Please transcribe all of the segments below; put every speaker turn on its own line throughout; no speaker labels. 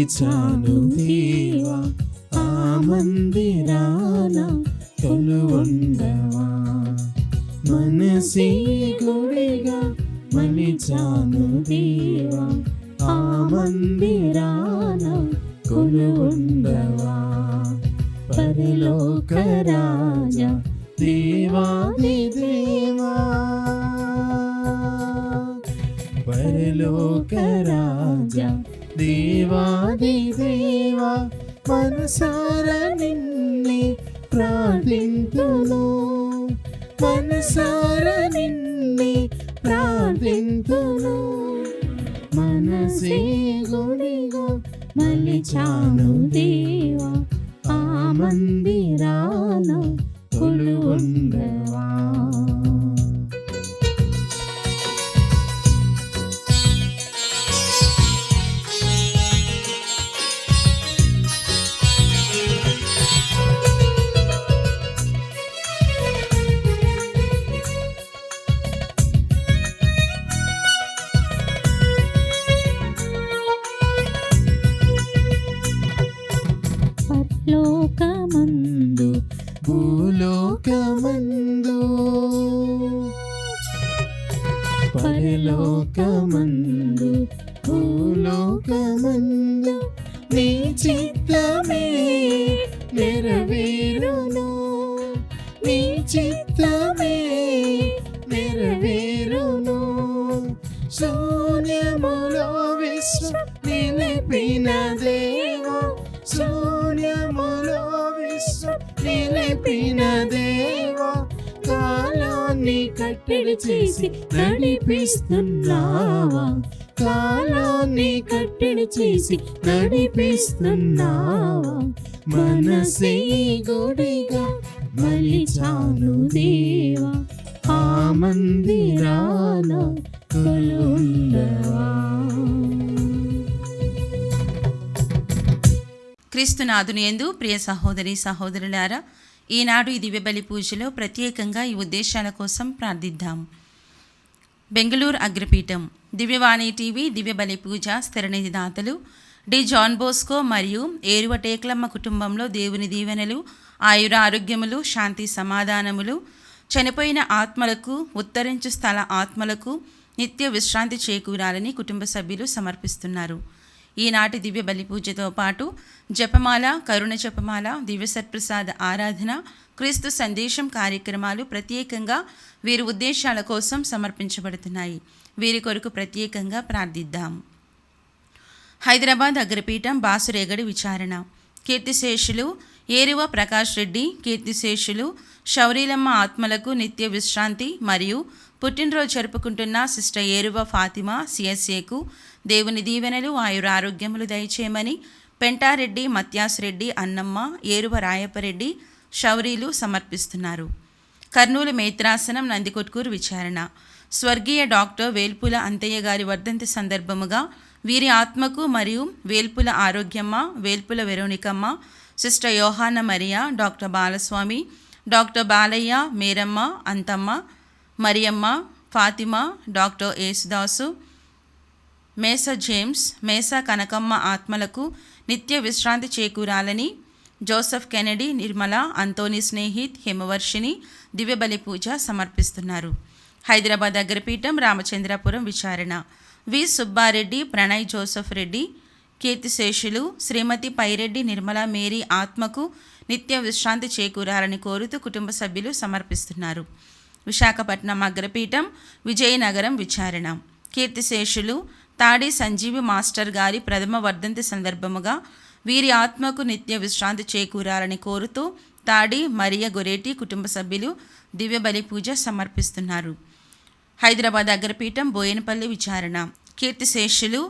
మలిచాను దేవా ఆ మందిరాన కొలువుండవా. మనసే గుడిగా మలిచాను దేవా ఆ మందిరాన కొలువుండవా. పరలోక రాజా దేవాది దేవా, పరలోక రాజా దేవాది దేవా, మనసారా నిన్నే ప్రార్థింతును, మనసారా నిన్నే ప్రార్థింతును. మనసే గుడిగా మలిచాను దేవా ఆ మందిరాన కొలువుండవా. పరలోకమందు భూలోకమందు, పరలోకమందు భూలోకమందు నీ చిత్తమే నెరవేరును, నీ చిత్తమే నెరవేరును. శూన్యములో విశ్వం నిలిపిన దేవా, శూన్యములో విశ్వం నిలిపిన దేవా, కాలాన్ని కట్టడి చేసి నడిపిస్తున్నావా, కాలాన్ని కట్టడి చేసి నడిపిస్తున్నావా. మనసే గుడిగా మలిచాను దేవా ఆ మందిరాన కొలువుండవా.
క్రీస్తునాథుని యందు ప్రియ సహోదరి సహోదరులారా, ఈనాడు ఈ దివ్యబలి పూజలో ప్రత్యేకంగా ఈ ఉద్దేశాల కోసం ప్రార్థిద్దాం. బెంగళూరు అగ్రపీఠం దివ్యవాణి టీవీ దివ్యబలి పూజ స్థిరనిధి దాతలు డి జాన్ బోస్కో మరియు ఏరువ టేక్లమ్మ కుటుంబంలో దేవుని దీవెనలు, ఆయుర ఆరోగ్యములు, శాంతి సమాధానములు, చనిపోయిన ఆత్మలకు, ఉత్తరించు స్థల ఆత్మలకు నిత్య విశ్రాంతి చేకూరాలని కుటుంబ సభ్యులు సమర్పిస్తున్నారు. ఈనాటి దివ్య బలి పూజతో పాటు జపమాల, కరుణ జపమాల, దివ్య సత్ప్రసాద ఆరాధన, క్రీస్తు సందేశం కార్యక్రమాలు ప్రత్యేకంగా వీరి ఉద్దేశాల కోసం సమర్పించబడుతున్నాయి. వీరి కొరకు ప్రత్యేకంగా ప్రార్థిద్దాం. హైదరాబాద్ అగ్రపీఠం బాసురేగడి విచారణ కీర్తిశేషులు ఏరువ ప్రకాష్ రెడ్డి, కీర్తిశేషులు శౌరీలమ్మ ఆత్మలకు నిత్య విశ్రాంతి మరియు పుట్టినరోజు జరుపుకుంటున్న సిస్టర్ ఏరువ ఫాతిమా సిఎస్ఏకు దేవుని దీవెనలు, ఆయుర ఆరోగ్యములు దయచేయమని పెంటారెడ్డి, మత్యాస్ రెడ్డి, అన్నమ్మ, ఏరువ రాయపరెడ్డి శౌరీలు సమర్పిస్తున్నారు. కర్నూలు మేత్రాసనం నందికొట్కూరు విచారణ స్వర్గీయ డాక్టర్ వేల్పుల అంతయ్య గారి వర్ధంతి సందర్భముగా వీరి ఆత్మకు మరియు Velpula Arogyamma, Velpula Veronikamma, sister Yohana Maria, doctor Balaswamy, doctor Balayya, Meramma, Anthamma, Mariyamma, Fatima, doctor Yesudasu, Mesa James, Mesa Kanakamma ఆత్మలకు నిత్య విశ్రాంతి చేకూరాలని జోసెఫ్ కెనడీ, నిర్మల, అంతోని స్నేహిత్, హిమవర్షిని దివ్యబలి పూజ సమర్పిస్తున్నారు. హైదరాబాద్ అగ్రపీఠం రామచంద్రాపురం విచారణ వి సుబ్బారెడ్డి, ప్రణయ్ జోసెఫ్ రెడ్డి, కీర్తిశేషులు శ్రీమతి పైరెడ్డి నిర్మల మేరీ ఆత్మకు నిత్య విశ్రాంతి చేకూరాలని కోరుతూ కుటుంబ సభ్యులు సమర్పిస్తున్నారు. విశాఖపట్నం అగ్రపీఠం విజయనగరం విచారణ కీర్తిశేషులు తాడి సంజీవి మాస్టర్ గారి ప్రథమ వర్ధంతి సందర్భముగా వీరి ఆత్మకు నిత్య విశ్రాంతి చేకూరాలని కోరుతూ తాడి మరియ గొరేటి కుటుంబ సభ్యులు దివ్యబలి పూజ సమర్పిస్తున్నారు. హైదరాబాద్ అగ్రపీఠం బోయనపల్లి విచారణ కీర్తిశేషులు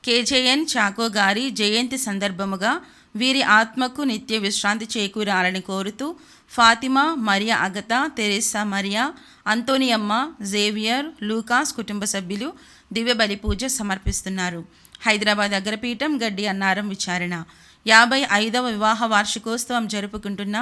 కేజేఎన్ చాకో గారి జయంతి సందర్భముగా వీరి ఆత్మకు నిత్య విశ్రాంతి చేకూరాలని కోరుతూ ఫాతిమా, మరియా అగత, తెరేసా మరియా, అంతోనియమ్మ, జేవియర్, లూకాస్ కుటుంబ సభ్యులు దివ్యబలి పూజ సమర్పిస్తున్నారు. హైదరాబాద్ అగ్రపీఠం గడ్డి అన్నారం విచారణ 55వ వివాహ వార్షికోత్సవం జరుపుకుంటున్న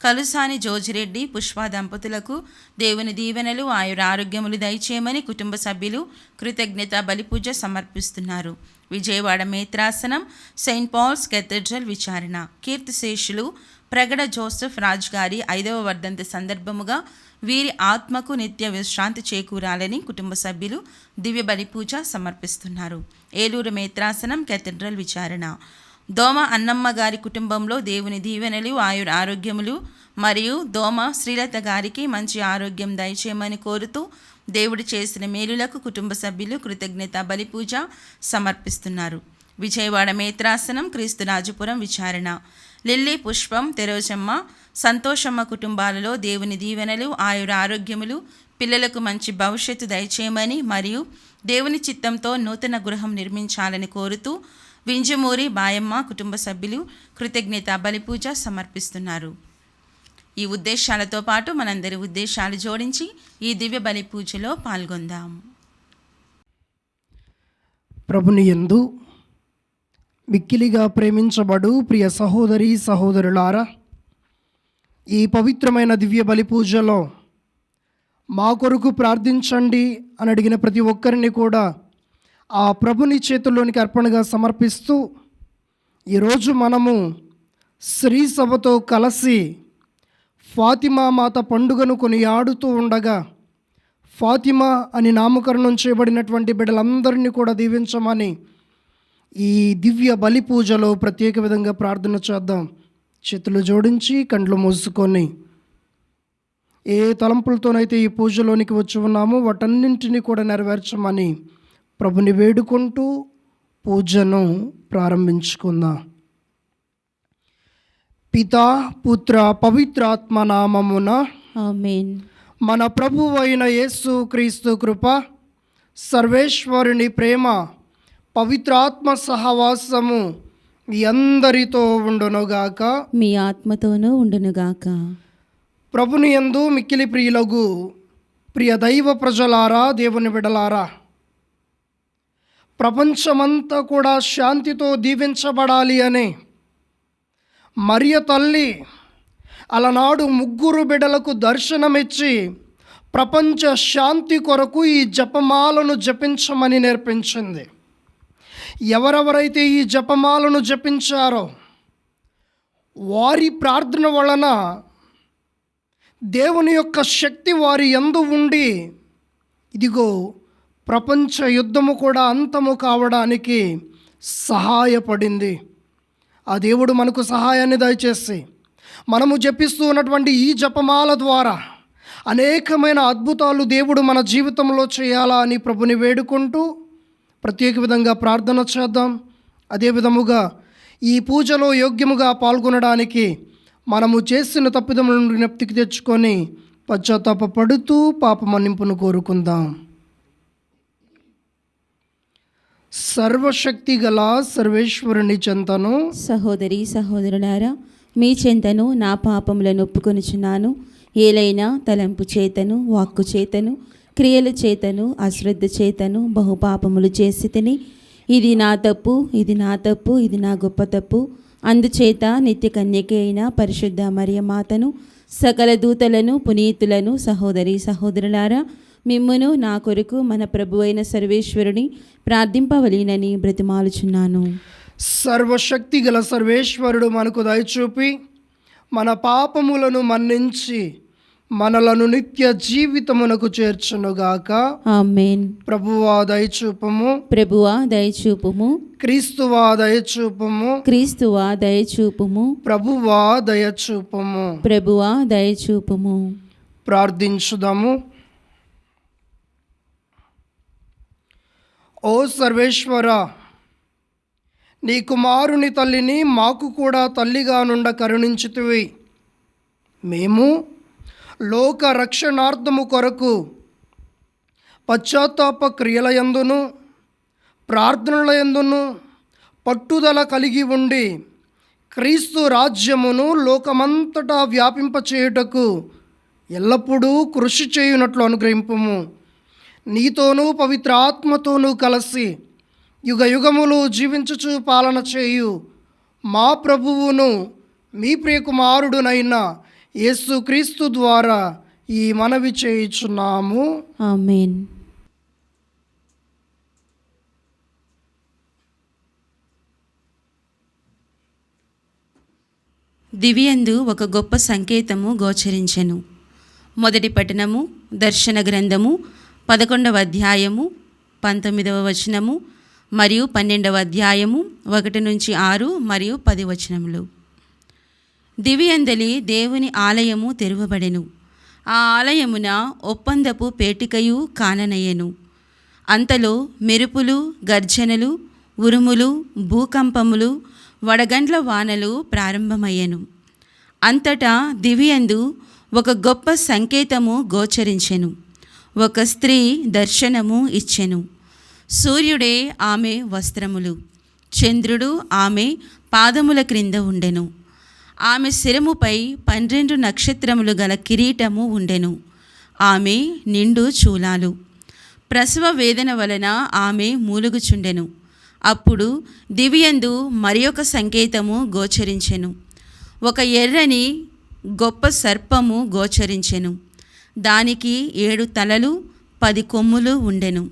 కలుసాని జోజిరెడ్డి, పుష్ప దంపతులకు దేవుని దీవెనలు, ఆయుర ఆరోగ్యములు దయచేయమని కుటుంబ సభ్యులు కృతజ్ఞత బలిపూజ సమర్పిస్తున్నారు. విజయవాడ మేత్రాసనం సెయింట్ పాల్స్ కేథడ్రల్ విచారణ. కీర్తిశేషులు ప్రగడ జోసెఫ్ రాజ్ గారి 5వ వర్ధంతి సందర్భముగా వీరి ఆత్మకు నిత్య విశ్రాంతి చేకూరాలని కుటుంబ సభ్యులు దివ్య బలి పూజ సమర్పిస్తున్నారు. ఏలూరు మేత్రాసనం కేథడ్రల్ విచారణ. దోమ అన్నమ్మ గారి కుటుంబంలో దేవుని దీవెనలు, ఆరోగ్యములు మరియు దోమ శ్రీలత గారికి మంచి ఆరోగ్యం దయచేయమని కోరుతూ దేవుడు చేసిన మేలులకు కుటుంబ సభ్యులు కృతజ్ఞత బలి పూజ సమర్పిస్తున్నారు. విజయవాడ మేత్రాసనం క్రీస్తురాజపురం విచారణ. లిల్లీ పుష్పం, తెరోజమ్మ, సంతోషమ్మ కుటుంబాలలో దేవుని దీవెనలు, ఆరోగ్యములు, పిల్లలకు మంచి భవిష్యత్తు దయచేయమని మరియు దేవుని చిత్తంతో నూతన గృహం నిర్మించాలని కోరుతూ వింజమూరి బాయమ్మ కుటుంబ సభ్యులు కృతజ్ఞత బలిపూజ సమర్పిస్తున్నారు. ఈ ఉద్దేశాలతో పాటు మనందరి ఉద్దేశాలు జోడించి ఈ దివ్య బలి పూజలో పాల్గొందాం.
ప్రభుని యందు మిక్కిలిగా ప్రేమించబడు ప్రియ సహోదరి సహోదరులారా, ఈ పవిత్రమైన దివ్య బలి పూజలో మా కొరకు ప్రార్థించండి అని అడిగిన ప్రతి ఒక్కరిని కూడా ఆ ప్రభుని చేతుల్లోనికి అర్పణగా సమర్పిస్తూ ఈరోజు మనము శ్రీ సభతో కలిసి ఫాతిమా మాత పండుగను కొనియాడుతూ ఉండగా ఫాతిమా అని నామకరణం చేయబడినటువంటి బిడ్డలందరినీ కూడా దీవించమని ఈ దివ్య బలి పూజలో ప్రత్యేక విధంగా ప్రార్థన చేద్దాం. చేతులు జోడించి కండ్లు మూసుకొని ఏ తలంపులతోనైతే ఈ పూజలోనికి వచ్చి ఉన్నామో వాటన్నింటినీ కూడా నెరవేర్చమని ప్రభుని వేడుకుంటూ పూజను ప్రారంభించుకుందాం. పితా పుత్ర పవిత్రాత్మ నామమున
ఆమేన్.
మన ప్రభువు అయిన యేసు క్రీస్తు కృప, సర్వేశ్వరుని ప్రేమ, పవిత్రాత్మ సహవాసము మీ అందరితో ఉండునుగాక,
మీ ఆత్మతోనూ ఉండునుగాక.
ప్రభుని యందు మిక్కిలి ప్రియులగు ప్రియ దైవ ప్రజలారా, దేవుని బిడలారా, ప్రపంచమంతా కూడా శాంతితో దీవించబడాలి అనే మరియ తల్లి అలనాడు 3 బిడ్డలకు దర్శనమిచ్చి ప్రపంచ శాంతి కొరకు ఈ జపమాలను జపించమని నేర్పించింది. ఎవరెవరైతే ఈ జపమాలను జపించారో వారి ప్రార్థన వలన దేవుని యొక్క శక్తి వారి యందు ఉండి ఇదిగో ప్రపంచ యుద్ధము కూడా అంతము కావడానికి సహాయపడింది. ఆ దేవుడు మనకు సహాయాన్ని దయచేసి మనము జపిస్తూ ఉన్నటువంటి ఈ జపమాల ద్వారా అనేకమైన అద్భుతాలు దేవుడు మన జీవితంలో చేయాలా అని ప్రభుని వేడుకుంటూ ప్రత్యేక విధంగా ప్రార్థన చేద్దాం. అదే విధముగా ఈ పూజలో యోగ్యముగా పాల్గొనడానికి మనము చేసిన తప్పిదములను జ్ఞప్తికి తెచ్చుకొని పశ్చాత్తాపడుతూ పాప మన్నింపును కోరుకుందాం. సర్వశక్తి గల సర్వేశ్వరుని చెంతను,
సహోదరి సహోదరులారా, మీ చెంతను నా పాపములను ఒప్పుకొనుచున్నాను. ఏలైనా తలంపు చేతను, వాక్కు చేతను, క్రియల చేతను, అశ్రద్ధ చేతను బహుపాపములు చేసి తిని, ఇది నా తప్పు, ఇది నా తప్పు, ఇది నా గొప్ప తప్పు. అందుచేత నిత్య కన్యక అయిన పరిశుద్ధ మరియమాతను, సకల దూతలను, పునీతులను, సహోదరి సహోదరులారా, మిమ్మును నా కొరకు మన ప్రభువైన సర్వేశ్వరుని ప్రార్థింపవలెనని బ్రతిమాలుచున్నాను.
సర్వశక్తి గల సర్వేశ్వరుడు మనకు దయచూపి మన పాపములను మన్నించి మనలను నిత్య జీవితమునకు చేర్చునుగాక.
ఆమేన్.
ప్రభువా దయచూపము,
ప్రభువా దయచూపుము,
క్రీస్తువా దయచూపము,
క్రీస్తువా దయచూపుము,
ప్రభువా దయచూపము.
ప్రభువా దయచూపుము.
ప్రార్థించుదాము. ఓ సర్వేశ్వర, నీ కుమారుని తల్లిని మాకు కూడా తల్లిగా నుండ కరుణించితివి. మేము లోక రక్షణార్థము కొరకు పశ్చాత్తాప క్రియల యందును ప్రార్థనల యందును పట్టుదల కలిగి ఉండి క్రీస్తు రాజ్యమును లోకమంతటా వ్యాపింపచేయుటకు ఎల్లప్పుడూ కృషి చేయునట్లు అనుగ్రహింపుము. నీతోనూ పవిత్ర ఆత్మతోనూ కలిసి యుగ యుగములు జీవించుచు పాలన చేయు మా ప్రభువును మీ ప్రియకుమారుడునైన యేసుక్రీస్తు ద్వారా ఈ మనవి చేయుచున్నాము.
ఆమేన్.
దివియందు ఒక గొప్ప సంకేతము గోచరించెను. మొదటి పట్టణము దర్శన గ్రంథము 11వ అధ్యాయము 19వ వచనము మరియు 12వ అధ్యాయము 1-6 మరియు 10 వచనములు. దివియందలి దేవుని ఆలయము తెరువబడెను. ఆ ఆలయమున ఒప్పందపు పేటికయు కాననయ్యెను. అంతలో మెరుపులు, గర్జనలు, ఉరుములు, భూకంపములు, వడగండ్ల వానలు ప్రారంభమయ్యెను. అంతటా దివియందు ఒక గొప్ప సంకేతము గోచరించెను. ఒక స్త్రీ దర్శనము ఇచ్చెను. సూర్యుడే ఆమె వస్త్రములు, చంద్రుడు ఆమె పాదముల క్రింద ఉండెను. ఆమె శిరముపై 12 నక్షత్రములు గల కిరీటము ఉండెను. ఆమె నిండు చూలాలు. ప్రసవ వేదన వలన ఆమె మూలుగుచుండెను. అప్పుడు దివియందు మరి ఒక సంకేతము గోచరించెను. ఒక ఎర్రని గొప్ప సర్పము గోచరించెను. దానికి 7 తలలు 10 కొమ్ములు ఉండెను.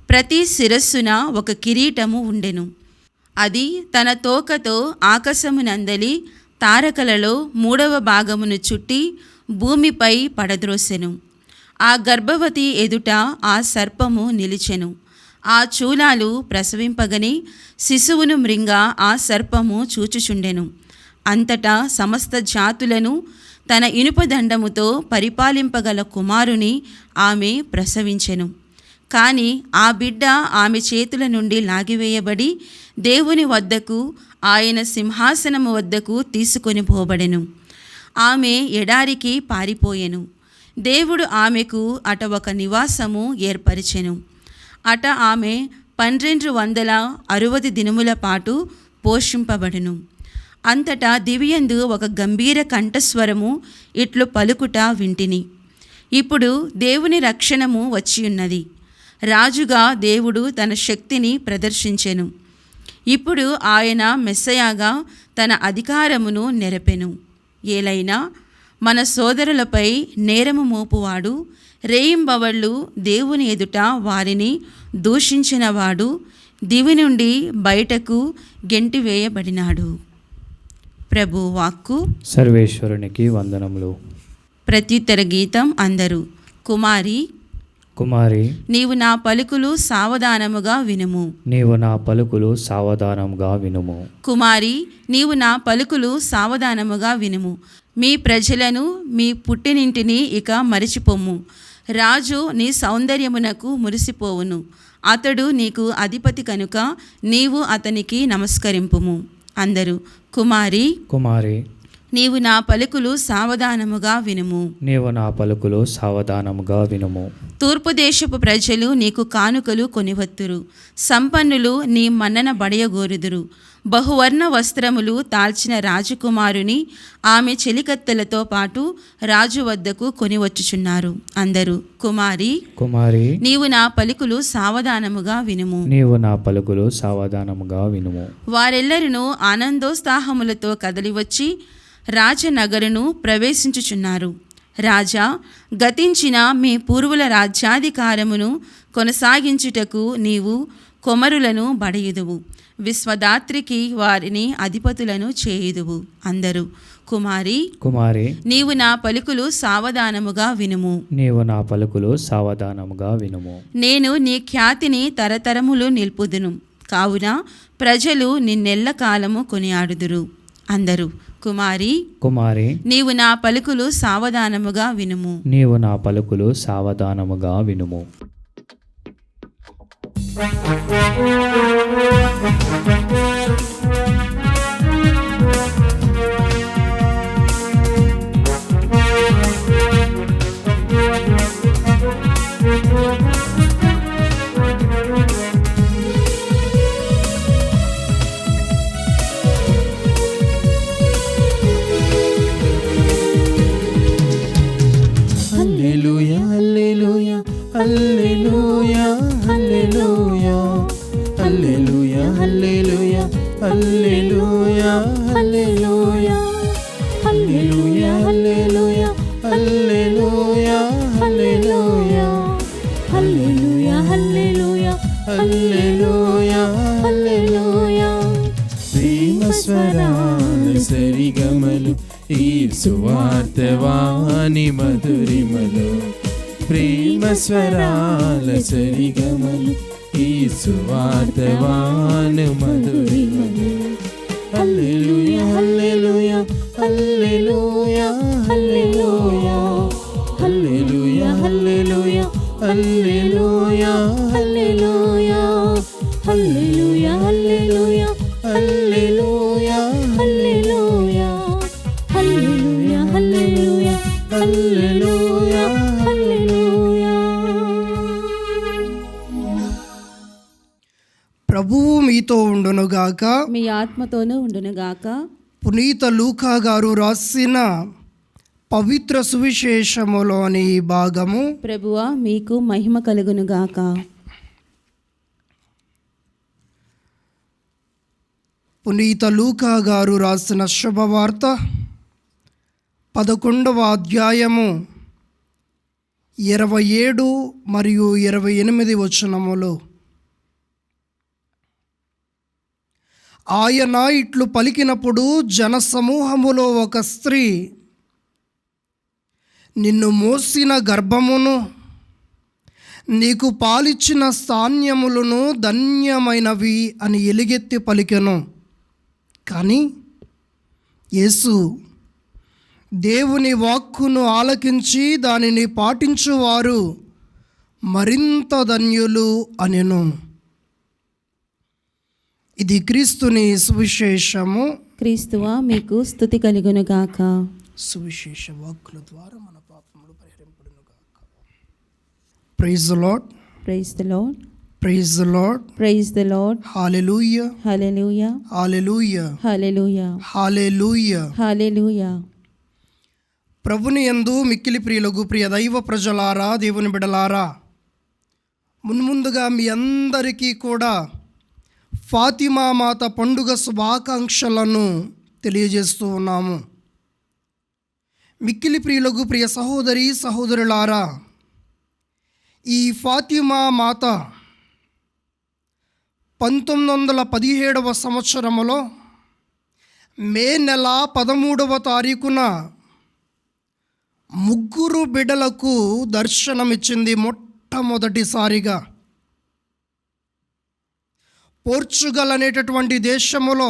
ప్రతి శిరస్సున ఒక కిరీటము ఉండెను. అది తన తోకతో ఆకాశమునందలి తారకలలో 3వ భాగమును చుట్టి భూమిపై పడద్రోసెను. ఆ గర్భవతి ఎదుట ఆ సర్పము నిలిచెను. ఆ చూలాలు ప్రసవింపగని శిశువును మృంగ ఆ సర్పము చూచుచుండెను. అంతటా సమస్త జాతులను తన ఇనుపదండముతో పరిపాలింపగల కుమారుని ఆమె ప్రసవించెను. కానీ ఆ బిడ్డ ఆమె చేతుల నుండి లాగివేయబడి దేవుని వద్దకు, ఆయన సింహాసనము వద్దకు తీసుకొని పోబడెను. ఆమె ఎడారికి పారిపోయెను. దేవుడు ఆమెకు అట ఒక నివాసము ఏర్పరిచెను. అట ఆమె 1260 దినముల పాటు పోషింపబడును. అంతటా దివియందు ఒక గంభీర కంఠస్వరము ఇట్లు పలుకుట వింటిని. ఇప్పుడు దేవుని రక్షణము వచ్చియున్నది. రాజుగా దేవుడు తన శక్తిని ప్రదర్శించెను. ఇప్పుడు ఆయన మెస్సయాగా తన అధికారమును నెరపెను. ఏలైనా మన సోదరులపై నేరము మోపువాడు, రేయింబవళ్ళు దేవుని ఎదుట వారిని దూషించినవాడు దివి నుండి బయటకు గెంటివేయబడినాడు. ప్రభు వాక్కు.
సర్వేశ్వరునికి వందనములు.
ప్రత్యుత్తర గీతం. అందరూ. కుమారి,
కుమారి,
నీవు నా పలుకులు సావధానముగా వినుము.
నీవు నా పలుకులు సావధానముగా వినుము.
కుమారి, నీవు నా పలుకులు సావధానముగా వినుము. మీ ప్రజలను, మీ పుట్టినింటిని ఇక మరిచిపోము. రాజు నీ సౌందర్యమునకు మురిసిపోవును. అతడు నీకు అధిపతి కనుక నీవు అతనికి నమస్కరింపుము. అందరూ. కుమారి,
కుమారి,
నీవు నా పలుకులు సావధానముగా వినుము.
నీవు నా పలుకులు సావధానముగా వినుము.
తూర్పు దేశపు ప్రజలు నీకు కానుకలు కొనివత్తురు. సంపన్నులు నీ మన్నన బడయగోరుదురు. బహువర్ణ వస్త్రములు తాల్చిన రాజకుమారుని ఆమె చెలికత్తెలతో పాటు రాజు వద్దకు కొనివచ్చుచున్నారు. అందరూ. కుమారి,
కుమారి,
నీవు నా పలుకులు సావధానముగా వినుము.
నీవు నా పలుకులు సావధానముగా వినుము.
వారెల్లరును ఆనందోత్సాహములతో కదలివచ్చి రాజనగరును ప్రవేశించుచున్నారు. రాజా, గతించిన మీ పూర్వుల రాజ్యాధికారమును కొనసాగించుటకు నీవు కొమరులను బడయుదువు. విశ్వదాత్రికి వారిని అధిపతులను చేయుదువు. అందరూ. కుమారి,
కుమారి,
నీవు నా పలుకులు సావధానముగా వినుము.
నీవు నా పలుకులు సావధానముగా వినుము.
నేను నీ ఖ్యాతిని తరతరములు నిల్పుదును. కావున ప్రజలు నిన్నెల్ల కాలము కొనియాడుదురు. అందరూ. కుమారి,
కుమారి,
నీవు నా పలుకులు సావధానముగా వినుము.
నీవు నా పలుకులు సావధానముగా వినుము.
హల్లెలూయా, hallelujah, hallelujah, hallelujah, hallelujah, hallelujah, hallelujah, hallelujah, hallelujah, hallelujah, hallelujah, hallelujah, hallelujah, hallelujah, hallelujah, హల్లెలూయా. ప్రేమ స్వరాల సరిగమల మధురిమలు ఈ సువార్తవాణి మధురిమలు ప్రేమ స్వరాల సరిగమలు ఈ సువార్తవాణి మధురిమలు హల్లెలూయా hallelujah hallelujah hallelujah hallelujah hallelujah hallelujah hallelujah hallelujah hallelujah hallelujah hallelujah hallelujah hallelujah hallelujah హల్లెలూయా.
ప్రభువు మీతో ఉండునుగాక.
మీ ఆత్మతోనూ ఉండునుగాక.
పునీత లూకా గారు రాసిన పవిత్ర సువిశేషములోని ఈ భాగము.
ప్రభువా మీకు మహిమ కలుగునుగాక.
పునీత లూకా గారు రాసిన శుభవార్త 11వ అధ్యాయము 27 మరియు 28 వచనములు. ఆయన ఇట్లు పలికినప్పుడు జనసమూహములో ఒక స్త్రీ, నిన్ను మోసిన గర్భమును నీకు పాలిచ్చిన స్తాన్యములను ధన్యమైనవి అని ఎలుగెత్తి పలికెను. కానీ యేసు దేవుని వాక్కును ఆలకించి దానిని పాటించువారు మరింత ధన్యులు అనెను. ఇది క్రీస్తుని సువిశేషము.
క్రీస్తువా మీకు స్తుతి కలుగునుగాక.
సువిశేష వాక్కుల ద్వారా మన పాపములు పరిహరింపడునుగాక. Praise the lord.
Praise the lord.
Praise the lord.
Praise the lord.
Hallelujah.
Hallelujah.
Hallelujah.
Hallelujah.
Hallelujah.
Hallelujah.
ప్రభుని యందు మిక్కిలి ప్రియులకు ప్రియ దైవ ప్రజలారా, దేవుని బిడలారా, మున్ముందుగా మీ అందరికీ కూడా ఫాతిమా మాత పండుగ శుభాకాంక్షలను తెలియజేస్తూ ఉన్నాము. మిక్కిలి ప్రియులకు ప్రియ సహోదరి సహోదరులారా, ఈ ఫాతిమా మాత 1917వ సంవత్సరములో మే నెల 13వ తారీఖున 3 బిడ్డలకు దర్శనమిచ్చింది. మొట్టమొదటిసారిగా పోర్చుగల్ అనేటటువంటి దేశములో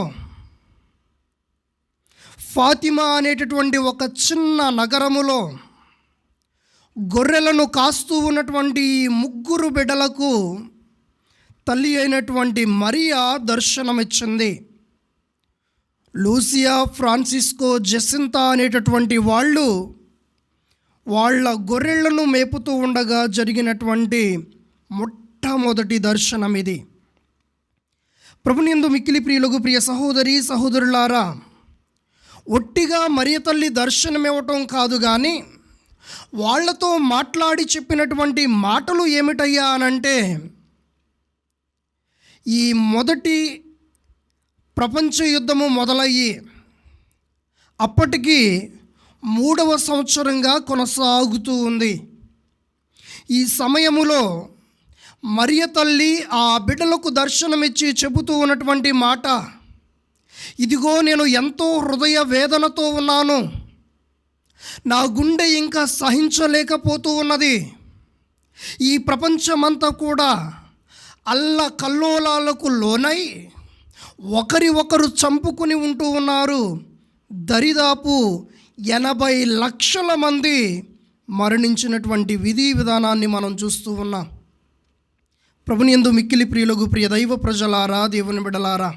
ఫాతిమా అనేటటువంటి ఒక చిన్న నగరములో గొర్రెలను కాస్తూ ఉన్నటువంటి 3 బిడ్డలకు తల్లి అయినటువంటి మరియా దర్శనమిచ్చింది. లూసియా, ఫ్రాన్సిస్కో, జెసింతా అనేటటువంటి వాళ్ళు వాళ్ళ గొర్రెలను మేపుతూ ఉండగా జరిగినటువంటి మొట్టమొదటి దర్శనం ఇది. ప్రభునందు మిక్కిలి ప్రియులకు ప్రియ సహోదరి సహోదరులారా, ఒట్టిగా మరియ తల్లి దర్శనమివ్వటం కాదు కానీ వాళ్లతో మాట్లాడి చెప్పినటువంటి మాటలు ఏమిటయ్యా అనంటే, ఈ మొదటి ప్రపంచ యుద్ధము మొదలయ్యి అప్పటికి 3వ సంవత్సరంగా కొనసాగుతూ ఉంది. ఈ సమయములో మరియ తల్లి ఆ బిడ్డలకు దర్శనమిచ్చి చెబుతూ ఉన్నటువంటి మాట, ఇదిగో నేను ఎంతో హృదయ వేదనతో ఉన్నాను, నా గుండె ఇంకా సహించలేకపోతూ ఉన్నది, ఈ ప్రపంచమంతా కూడా అల్లకల్లోలాలకు లోనై ఒకరి ఒకరు చంపుకుని ఉంటూ ఉన్నారు, దరిదాపు 80 లక్షల మంది మరణించినటువంటి విధి విధానాన్ని మనం చూస్తూ ఉన్నాం. ప్రభునియందు మిక్కిలి ప్రియులకు ప్రియ దైవ ప్రజలారా, దేవుని బిడ్డలారా,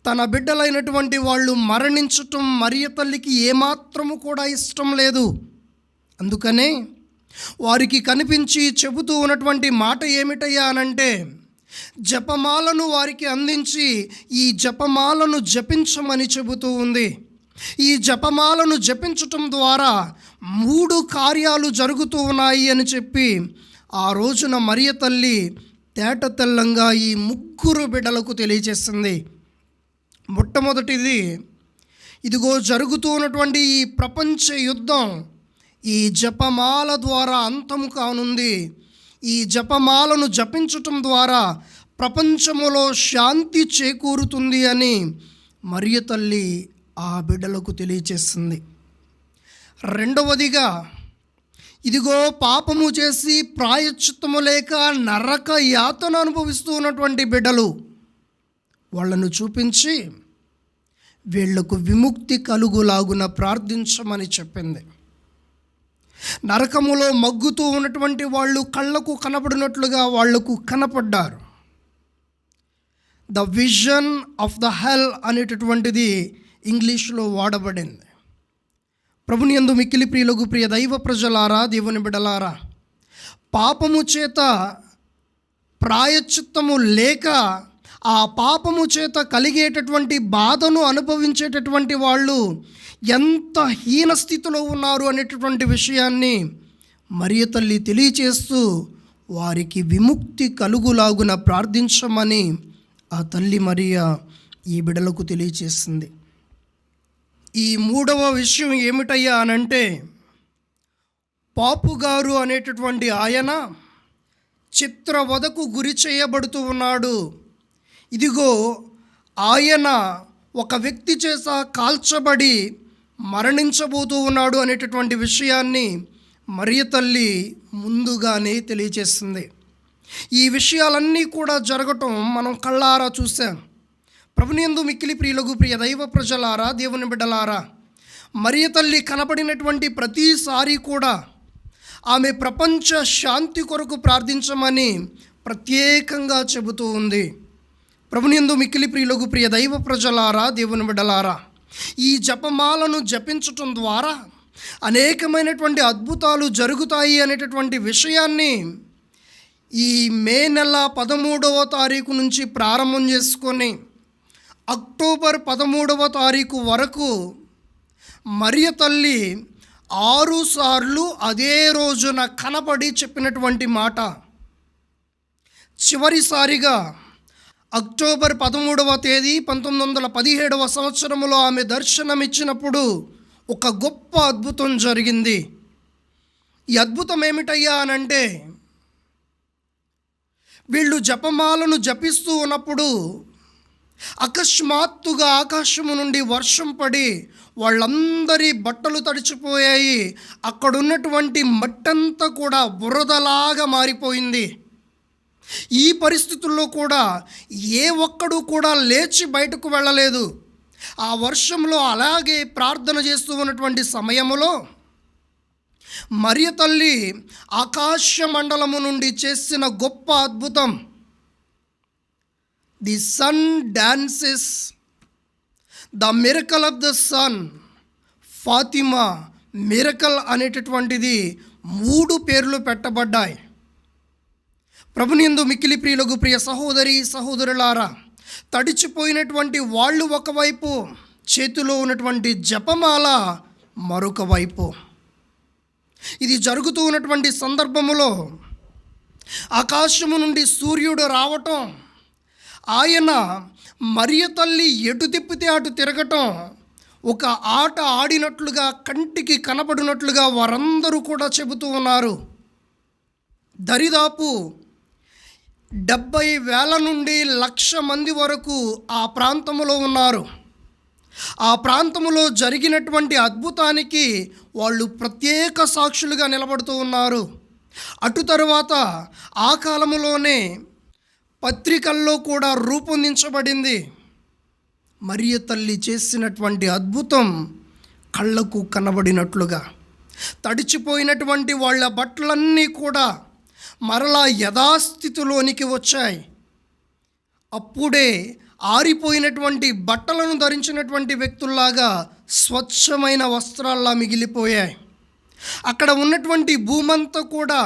తన బిడ్డలైనటువంటి వాళ్ళు మరణించటం మరియ తల్లికి ఏమాత్రము కూడా ఇష్టం లేదు. అందుకనే వారికి కనిపించి చెబుతూ ఉన్నటువంటి మాట ఏమిటయ్యా అనంటే, జపమాలను వారికి అందించి ఈ జపమాలను జపించమని చెబుతూ ఉంది. ఈ జపమాలను జపించటం ద్వారా 3 కార్యాలు జరుగుతూ ఉన్నాయి అని చెప్పి ఆ రోజున మరియ తల్లి తేట తెల్లంగా ఈ 3 బిడ్డలకు తెలియజేస్తుంది. మొట్టమొదటిది, ఇదిగో జరుగుతూ ఉన్నటువంటి ఈ ప్రపంచ యుద్ధం ఈ జపమాల ద్వారా అంతము కానుంది. ఈ జపమాలను జపించటం ద్వారా ప్రపంచములో శాంతి చేకూరుతుంది అని మరియ తల్లి ఆ బిడ్డలకు తెలియచేస్తుంది. రెండవదిగా, ఇదిగో పాపము చేసి ప్రాయశ్చిత్తము లేక నరక యాతన అనుభవిస్తూ ఉన్నటువంటి బిడ్డలు, వాళ్ళను చూపించి వీళ్లకు విముక్తి కలుగులాగున ప్రార్థించమని చెప్పింది. నరకములో మగ్గుతూ ఉన్నటువంటి వాళ్ళు కళ్ళకు కనపడినట్లుగా వాళ్లకు కనపడ్డారు. The vision of the hell అనేటటువంటిది ఇంగ్లీష్లో వాడబడింది. ప్రభుని యందు మిక్కిలి ప్రియులకు ప్రియ దైవ ప్రజలారా, దేవుని బిడ్డలారా, పాపము చేత ప్రాయశ్చిత్తము లేక ఆ పాపము చేత కలిగేటటువంటి బాధను అనుభవించేటటువంటి వాళ్ళు ఎంత హీన స్థితిలో ఉన్నారు అనేటటువంటి విషయాన్ని మరియ తల్లి తెలియచేస్తూ వారికి విముక్తి కలుగులాగున ప్రార్థించమని ఆ తల్లి మరియ ఈ బిడ్డలకు తెలియచేస్తుంది. ఈ మూడవ విషయం ఏమిటయ్యా అనంటే, పాపుగారు అనేటటువంటి ఆయన చిత్రవధకు గురి చేయబడుతూ ఉన్నాడు. ఇదిగో ఆయన ఒక వ్యక్తి చేత కాల్చబడి మరణించబోతూ ఉన్నాడు అనేటటువంటి విషయాన్ని మరియ తల్లి ముందుగానే తెలియచేస్తుంది. ఈ విషయాలన్నీ కూడా జరగటం మనం కళ్ళారా చూసాం. ప్రభునియందు మిక్కిలి ప్రియులకు ప్రియ దైవ ప్రజలారా, దేవుని బిడ్డలారా, మరియ తల్లి కనబడినటువంటి ప్రతిసారి కూడా ఆమె ప్రపంచ శాంతి కొరకు ప్రార్థించమని ప్రత్యేకంగా చెబుతూ ఉంది. ప్రభునియందు మిక్కిలి ప్రియులకు ప్రియ దైవ ప్రజలారా, దేవుని బిడ్డలారా, ఈ జపమాలను జపించటం ద్వారా అనేకమైనటువంటి అద్భుతాలు జరుగుతాయి అనేటటువంటి విషయాన్ని ఈ మే నెల 13వ తారీఖు నుంచి ప్రారంభం చేసుకొని అక్టోబర్ 13వ తారీఖు వరకు మరియ తల్లి 6 సార్లు అదే రోజున కనబడి చెప్పినటువంటి మాట. చివరిసారిగా అక్టోబర్ 13వ తేదీ 1917వ సంవత్సరంలో ఆమె దర్శనమిచ్చినప్పుడు ఒక గొప్ప అద్భుతం జరిగింది. ఈ అద్భుతం ఏమిటయ్యా అనంటే, వీళ్ళు జపమాలను జపిస్తూ ఉన్నప్పుడు అకస్మాత్తుగా ఆకాశము నుండి వర్షం పడి వాళ్ళందరి బట్టలు తడిచిపోయాయి. అక్కడున్నటువంటి మట్టంతా కూడా బురదలాగా మారిపోయింది. ఈ పరిస్థితుల్లో కూడా ఏ ఒక్కడు కూడా లేచి బయటకు వెళ్ళలేదు. ఆ వర్షంలో అలాగే ప్రార్థన చేస్తూ ఉన్నటువంటి సమయంలో మరియ తల్లి ఆకాశ మండలము నుండి చేసిన గొప్ప అద్భుతం, the sun dances, the miracle of the sun, Fatima miracle అనేటటువంటిది 3 పేర్లు పెట్టబడ్డాయి. ప్రభునియందు మిక్కిలి ప్రియులకు ప్రియ సహోదరి సహోదరులారా, తడిచిపోయినటువంటి వాళ్ళు ఒకవైపు, చేతిలో ఉన్నటువంటి జపమాల మరొక వైపు. ఇది జరుగుతూ ఉన్నటువంటి సందర్భములో ఆకాశము నుండి సూర్యుడు రావటం, ఆయన మరియ తల్లి ఎటు తిప్పితే అటు తిరగటం, ఒక ఆట ఆడినట్లుగా కంటికి కనబడినట్లుగా వారందరూ కూడా చెబుతూ ఉన్నారు. దరిదాపు 70,000 నుండి 1,00,000 మంది వరకు ఆ ప్రాంతములో ఉన్నారు. ఆ ప్రాంతములో జరిగినటువంటి అద్భుతానికి వాళ్ళు ప్రత్యేక సాక్షులుగా నిలబడుతూ ఉన్నారు. అటు తరువాత ఆ కాలములోనే పత్రికల్లో కూడా రూపొందించబడింది. మరియ తల్లి చేసినటువంటి అద్భుతం కళ్ళకు కనబడినట్లుగా తడిచిపోయినటువంటి వాళ్ళ బట్టలన్నీ కూడా మరలా యథాస్థితిలోనికి వచ్చాయి. అప్పుడే ఆరిపోయినటువంటి బట్టలను ధరించినటువంటి వ్యక్తుల్లాగా స్వచ్ఛమైన వస్త్రాల్లా మిగిలిపోయాయి. అక్కడ ఉన్నటువంటి భూమంతా కూడా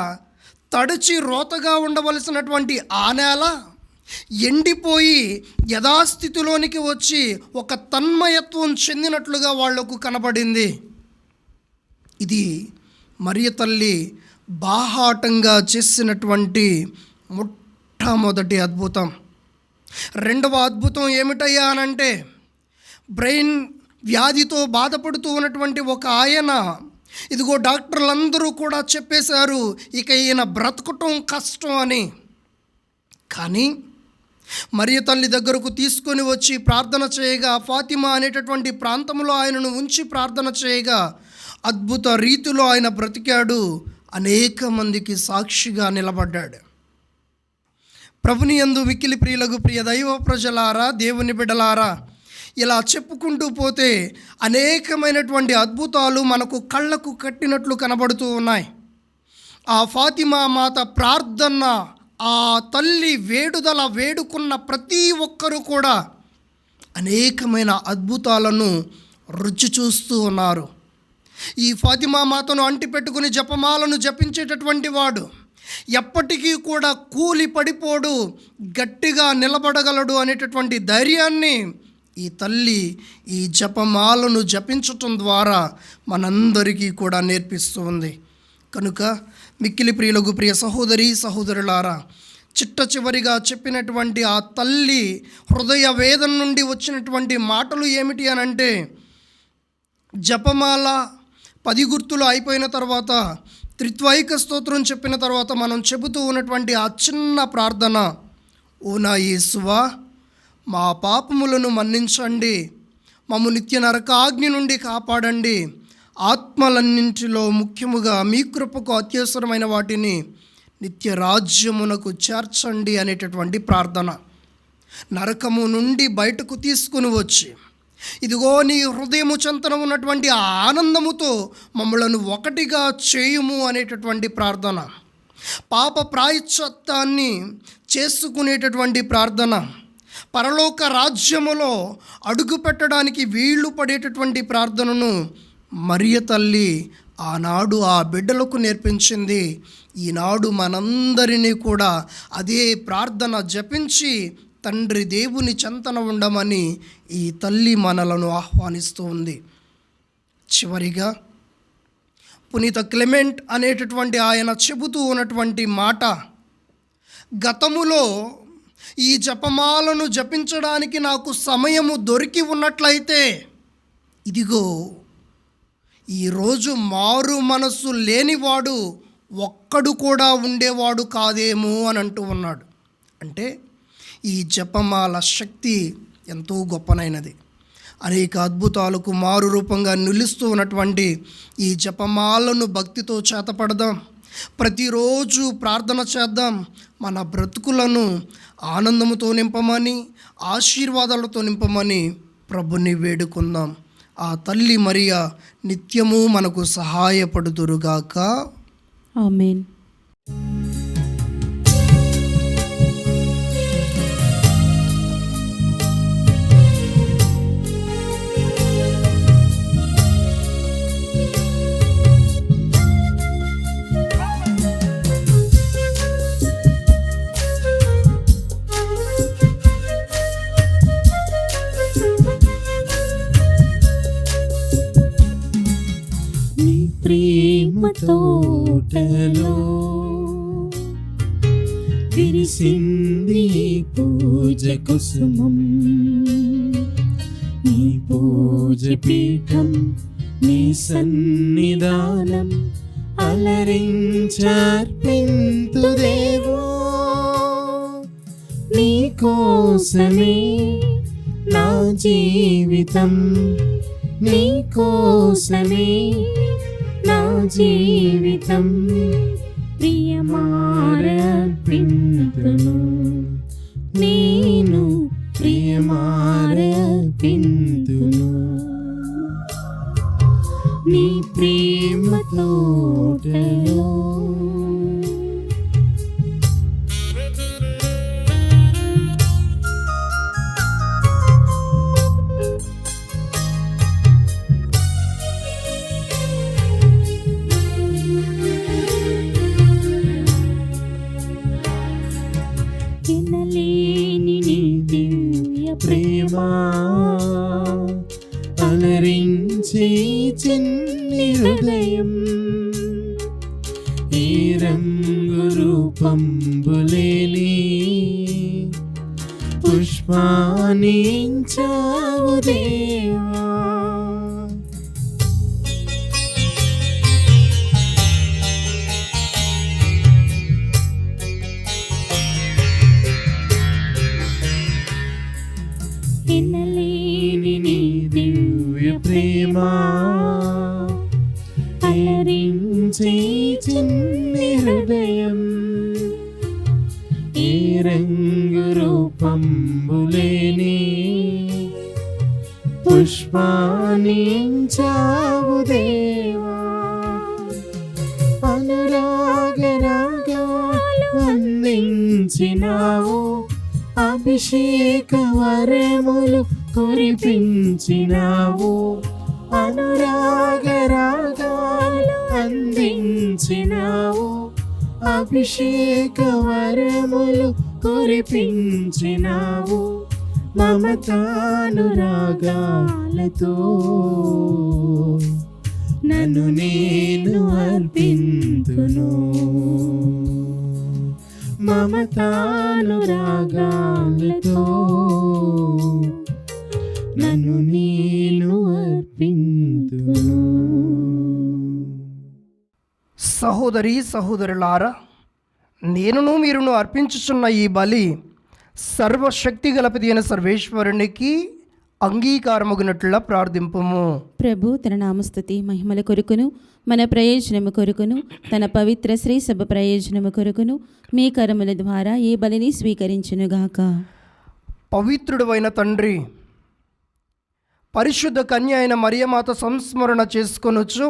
తడిచి రోతగా ఉండవలసినటువంటి ఆ నేల ఎండిపోయి యథాస్థితిలోనికి వచ్చి ఒక తన్మయత్వం చెందినట్లుగా వాళ్లకు కనబడింది. ఇది మరియ తల్లి బాహాటంగా చేసినటువంటి మొట్టమొదటి అద్భుతం. రెండవ అద్భుతం ఏమిటయ్యా అనంటే, బ్రెయిన్ వ్యాధితో బాధపడుతూ ఉన్నటువంటి ఒక ఆయన, ఇదిగో డాక్టర్లందరూ కూడా చెప్పేశారు ఇక ఈయన బ్రతకటం కష్టం అని. కానీ మరియ తల్లి దగ్గరకు తీసుకొని వచ్చి ప్రార్థన చేయగా, ఫాతిమా అనేటటువంటి ప్రాంతంలో ఆయనను ఉంచి ప్రార్థన చేయగా అద్భుత రీతిలో ఆయన బ్రతికాడు. అనేక మందికి సాక్షిగా నిలబడ్డాడు. ప్రభుని యందు మిక్కిలి ప్రియులకు ప్రియ దైవ ప్రజలారా, దేవుని బిడ్డలారా, ఇలా చెప్పుకుంటూ పోతే అనేకమైనటువంటి అద్భుతాలు మనకు కళ్ళకు కట్టినట్లు కనబడుతూ ఉన్నాయి. ఆ ఫాతిమా మాత ప్రార్థన, ఆ తల్లి వేడుదల వేడుకున్న ప్రతి ఒక్కరూ కూడా అనేకమైన అద్భుతాలను రుచి చూస్తూ ఉన్నారు. ఈ ఫాతిమా మాతను అంటిపెట్టుకుని జపమాలను జపించేటటువంటి వాడు ఎప్పటికీ కూడా కూలి పడిపోడు, గట్టిగా నిలబడగలడు అనేటటువంటి ధైర్యాన్ని ఈ తల్లి ఈ జపమాలను జపించటం ద్వారా మనందరికీ కూడా నేర్పిస్తూ ఉంది. కనుక మిక్కిలి ప్రియులకు ప్రియ సహోదరి సహోదరులారా, చిట్ట చివరిగా చెప్పినటువంటి ఆ తల్లి హృదయ వేదన నుండి వచ్చినటువంటి మాటలు ఏమిటి అనంటే, జపమాల 10 గుర్తులు అయిపోయిన తర్వాత త్రిత్వైక స్తోత్రం చెప్పిన తర్వాత మనం చెబుతూ ఉన్నటువంటి ఆ చిన్న ప్రార్థన, ఓ నా యేసువా, మా పాపములను మన్నించండి, మమ్ము నిత్య నరకాగ్ని నుండి కాపాడండి, ఆత్మలన్నింటిలో ముఖ్యముగా మీ కృపకు అత్యవసరమైన వాటిని నిత్య రాజ్యమునకు చేర్చండి అనేటటువంటి ప్రార్థన. నరకము నుండి బయటకు తీసుకుని వచ్చి, ఇదిగో నీ హృదయము చెంతన ఉన్నటువంటి ఆ ఆనందముతో మమ్మలను ఒకటిగా చేయుము అనేటటువంటి ప్రార్థన. పాప ప్రాయశ్చిత్తాన్ని చేసుకునేటటువంటి ప్రార్థన. పరలోక రాజ్యములో అడుగు పెట్టడానికి వీళ్ళు పడేటటువంటి ప్రార్థనను మరియ తల్లి ఆనాడు ఆ బిడ్డలకు నేర్పించింది. ఈనాడు మనందరినీ కూడా అదే ప్రార్థన జపించి తండ్రి దేవుని చెంతన ఉండమని ఈ తల్లి మనలను ఆహ్వానిస్తూ ఉంది. చివరిగా పునీత క్లెమెంట్ అనేటటువంటి ఆయన చెబుతూ ఉన్నటువంటి మాట, గతములో ఈ జపమాలను జపించడానికి నాకు సమయము దొరికి ఉన్నట్లయితే, ఇదిగో ఈరోజు మారు మనస్సు లేనివాడు ఒక్కడు కూడా ఉండేవాడు కాదేమో అని అంటూ ఉన్నాడు. అంటే ఈ జపమాల శక్తి ఎంతో గొప్పనైనది. అనేక అద్భుతాలకు మారు రూపంగా నిలుస్తూ ఉన్నటువంటి ఈ జపమాలను భక్తితో చేతపడదాం. ప్రతిరోజు ప్రార్థన చేద్దాం. మన బ్రతుకులను ఆనందముతో నింపమని, ఆశీర్వాదాలతో నింపమని ప్రభుని వేడుకుందాం. ఆ తల్లి మరియా నిత్యము మనకు సహాయపడుదురుగాక.
ఆమేన్.
నీ ప్రేమ తోటలో విరిసింది పూజ కుసుమం, నీ పూజ పీఠం, నీ సన్నిధానం అలరించార్పింతు దేవో. నీ కోసమే నా జీవితం, నీ కోసమే నా జీవితం, ప్రియమారర్పింతును నేను, ప్రియమారర్పింతును నీ ప్రేమ తోటలో. ఎనలేని నీ దివ్య ప్రేమ అలరించి చిన్ని హృదయం, ఈ రంగు రూపంబులేని పుష్పానించావు దేవా. కరించే చిన్ని హృదయం ఏ రంగు రూపంబులేని పుష్పాన్నించావు దేవా అనురాగరాగాలు అందించినావు అభిషేక వరములు కురిపించినావు అనురాగరాగాలు అందించినావు అభిషేక వరములు కురిపించినావు మమతానురాగాలతో నన్ను నేను అర్పింతును మమతానురాగాలతో నన్ను నేను అర్పింతును.
సహోదరి సహోదరులారా, నేనును మీరును అర్పించుచున్న ఈ బలి సర్వశక్తి గలపతి అయిన సర్వేశ్వరునికి అంగీకారమగునట్లుగా ప్రార్థింపుము.
ప్రభు తన నామస్తుతి మహిమల కొరకును మన ప్రయోజనము కొరకును తన పవిత్ర శ్రీ సభ ప్రయోజనము కొరకును మీ కరముల ద్వారా ఈ బలిని స్వీకరించునుగాక.
పవిత్రుడు అయిన తండ్రి, పరిశుద్ధ కన్య అయిన మరియమాత సంస్మరణ చేసుకొనుచు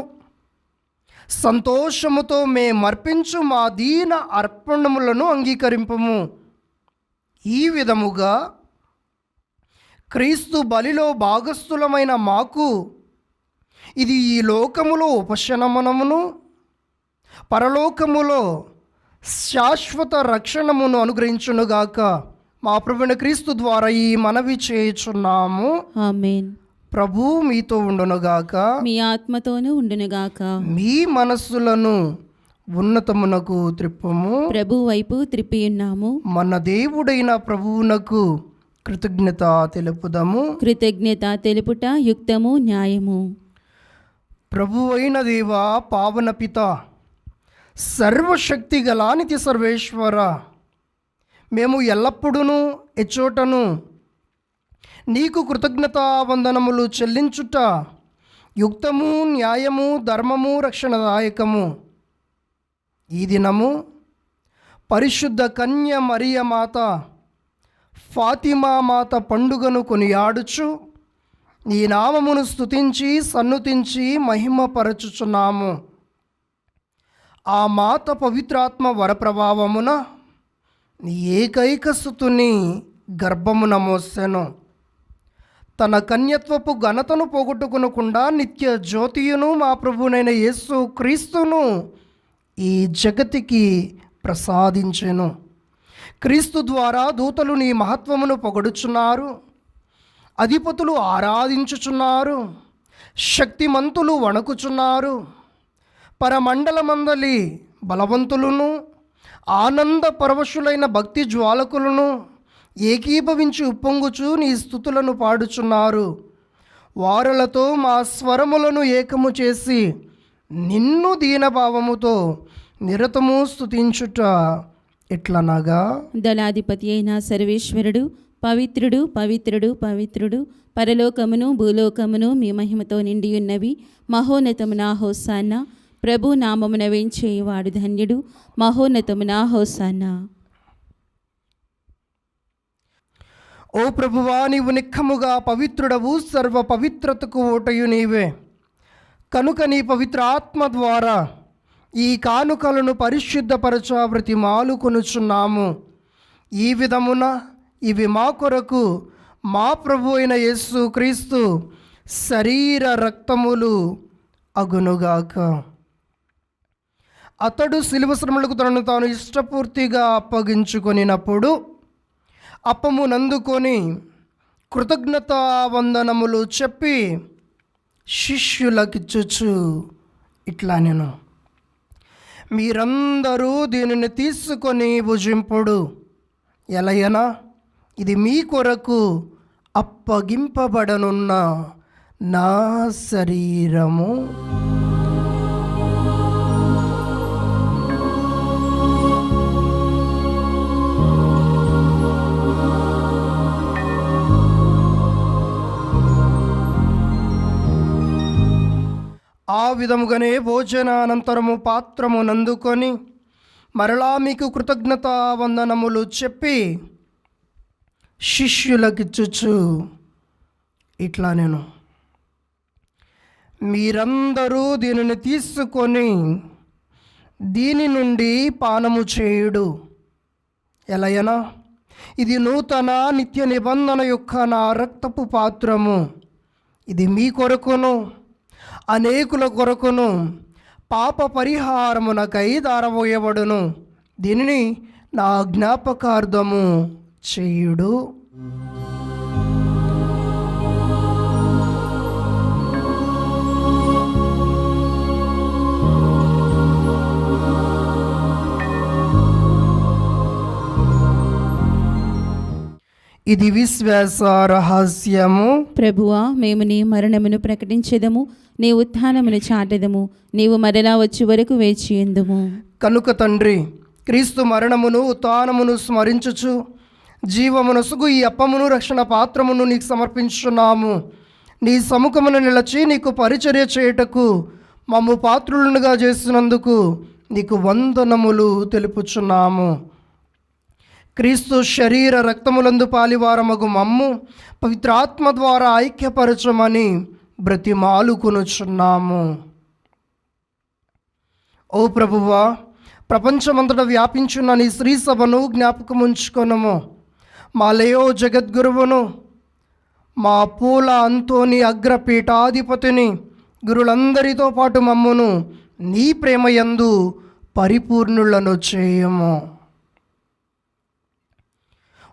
సంతోషముతో మేమర్పించు మా దీన అర్పణములను అంగీకరింపము. ఈ విధముగా క్రీస్తు బలిలో భాగస్థులమైన మాకు ఇది ఈ లోకములో ఉపశమనమును పరలోకములో శాశ్వత రక్షణమును అనుగ్రహించునుగాక. మా ప్రభువైన క్రీస్తు ద్వారా ఈ మనవి చేయుచున్నాము.
ఆమేన్.
ప్రభు మీతో ఉండునుగాక,
మీ ఆత్మతోనూ ఉండునుగాక.
మీ మనస్సులను ఉన్నతమునకు త్రిప్పము.
ప్రభు వైపు త్రిప్పియున్నాము.
మన దేవుడైన ప్రభువునకు కృతజ్ఞత తెలుపుదము.
కృతజ్ఞత తెలుపుట యుక్తము న్యాయము.
ప్రభు అయిన దేవ, పావన పిత, సర్వశక్తి గల నిత్య సర్వేశ్వర, మేము ఎల్లప్పుడూ ఎచ్చోటను నీకు కృతజ్ఞతా వందనములు చెల్లించుట యుక్తము న్యాయము ధర్మము రక్షణదాయకము. ఈ దినము పరిశుద్ధ కన్య మరియ మాత ఫాతిమా మాత పండుగను కొనియాడుచు నీ నామమును స్తుతించి సన్నుతించి మహిమపరచుచున్నాము. ఆ మాత పవిత్రాత్మ వరప్రభావమున నీ ఏకైక సుతుని గర్భమున మోసెను. తన కన్యత్వపు ఘనతను పోగొట్టుకునకుండా నిత్య జ్యోతియును మా ప్రభునైన యేసు క్రీస్తును ఈ జగతికి ప్రసాదించెను. క్రీస్తు ద్వారా దూతలు నీ మహత్వమును పొగడుచున్నారు, అధిపతులు ఆరాధించుచున్నారు, శక్తిమంతులు వణకుచున్నారు. పరమండలమందలి బలవంతులను ఆనంద పరవశులైన భక్తి జ్వాలకులను ఏకీభవించి ఉప్పొంగుచు నీ స్తుతులను పాడుచున్నారు. వారలతో మా స్వరములను ఏకము చేసి నిన్ను దీనభావముతో నిరతము స్తుతించుట ఎట్లనగా,
దళాధిపతి అయిన సర్వేశ్వరుడు పవిత్రుడు పవిత్రుడు పవిత్రుడు, పరలోకమును భూలోకమును మీ మహిమతో నిండియున్నవి. మహోన్నతమున హోసాన్నా, ప్రభు నామమున వేంచేయువాడు ధన్యుడు. మహోన్నతమున హోసాన్నా.
ఓ ప్రభువా, నీవు నిక్కముగా పవిత్రుడవు, సర్వ పవిత్రతకు ఓటయు నీవే. కనుక నీ పవిత్ర ఆత్మ ద్వారా ఈ కానుకలను పరిశుద్ధపరచ బ్రతిమాలు కొనుచున్నాము. ఈ విధమున ఇవి మా కొరకు మా ప్రభు అయిన యేసు క్రీస్తు శరీర రక్తములు అగునుగాక. అతడు శిలువ శ్రమలకు తనను తాను ఇష్టపూర్తిగా అప్పగించుకొనినప్పుడు అప్పము నందుకొని కృతజ్ఞతా వందనములు చెప్పి శిష్యులకిచ్చుచు ఇట్లా నేను, మీరందరూ దీనిని తీసుకొని భుజింపుడు. ఎలయనా ఇది మీ కొరకు అప్పగింపబడనున్న నా శరీరము. ఆ విధముగానే భోజనానంతరము పాత్రము నందుకొని మరలా మీకు కృతజ్ఞతా వందనములు చెప్పి శిష్యులకిచ్చుచు ఇట్లా నేను, మీరందరూ దీనిని తీసుకొని దీని నుండి పానము చేయుడు. ఎలయనా, ఇది నూతన నిత్య నిబంధన యొక్క నా రక్తపు పాత్రము. ఇది మీ కొరకును అనేకుల కొరకును పాప పరిహారమునకై దారబోయబడును. దీనిని నా జ్ఞాపకార్థము చేయుడు. ఇది విశ్వాస రహస్యము.
ప్రభువా, మేము నీ మరణమును ప్రకటించెదము, నీ ఉత్థానమును చాటెదము, నీవు మరలా వచ్చే వరకు వేచి ఉందుము.
కనుక తండ్రి, క్రీస్తు మరణమును ఉత్థానమును స్మరించుచు జీవమునసుగు ఈ అప్పమును రక్షణ పాత్రమును నీకు సమర్పించున్నాము. నీ సముఖమును నిలచి నీకు పరిచర్య చేయుటకు మమ్ము పాత్రులనుగా చేసినందుకు నీకు వందనములు తెలుపుచున్నాము. క్రీస్తు శరీర రక్తములందు పాలివారమగు మమ్ము పవిత్రాత్మ ద్వారా ఐక్యపరచమని బ్రతిమాలుకొనుచున్నాము. ఓ ప్రభువా, ప్రపంచమంతటా వ్యాపించున్న నీ శ్రీ సభను జ్ఞాపకముంచుకొనుము. మా లేయో జగద్గురువును, మా పూల అంతోని అగ్రపీఠాధిపతిని, గురులందరితో పాటు మమ్మును నీ ప్రేమయందు పరిపూర్ణులను చేయము.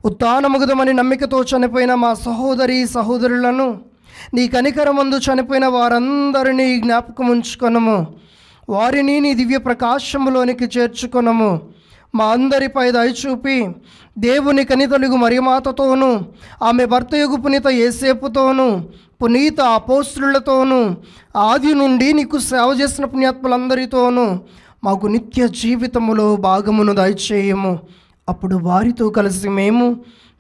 ఉత్థానముగుదమని నమ్మికతో చనిపోయిన మా సహోదరి సహోదరులను, నీ కనికరమందు చనిపోయిన వారందరినీ జ్ఞాపకం ఉంచుకొనము. వారిని నీ దివ్య ప్రకాశములోనికి చేర్చుకొనము. మా అందరిపై దయచూపి దేవుని కనితలుగు మరియమాతతోనూ, ఆమె భర్తయుగు పునీత యేసేపుతోనూ, పునీత అపోస్తులతోనూ, ఆది నుండి నీకు సేవ చేసిన పుణ్యాత్ములందరితోనూ మాకు నిత్య జీవితములో భాగమును దయచేయము. అప్పుడు వారితో కలిసి మేము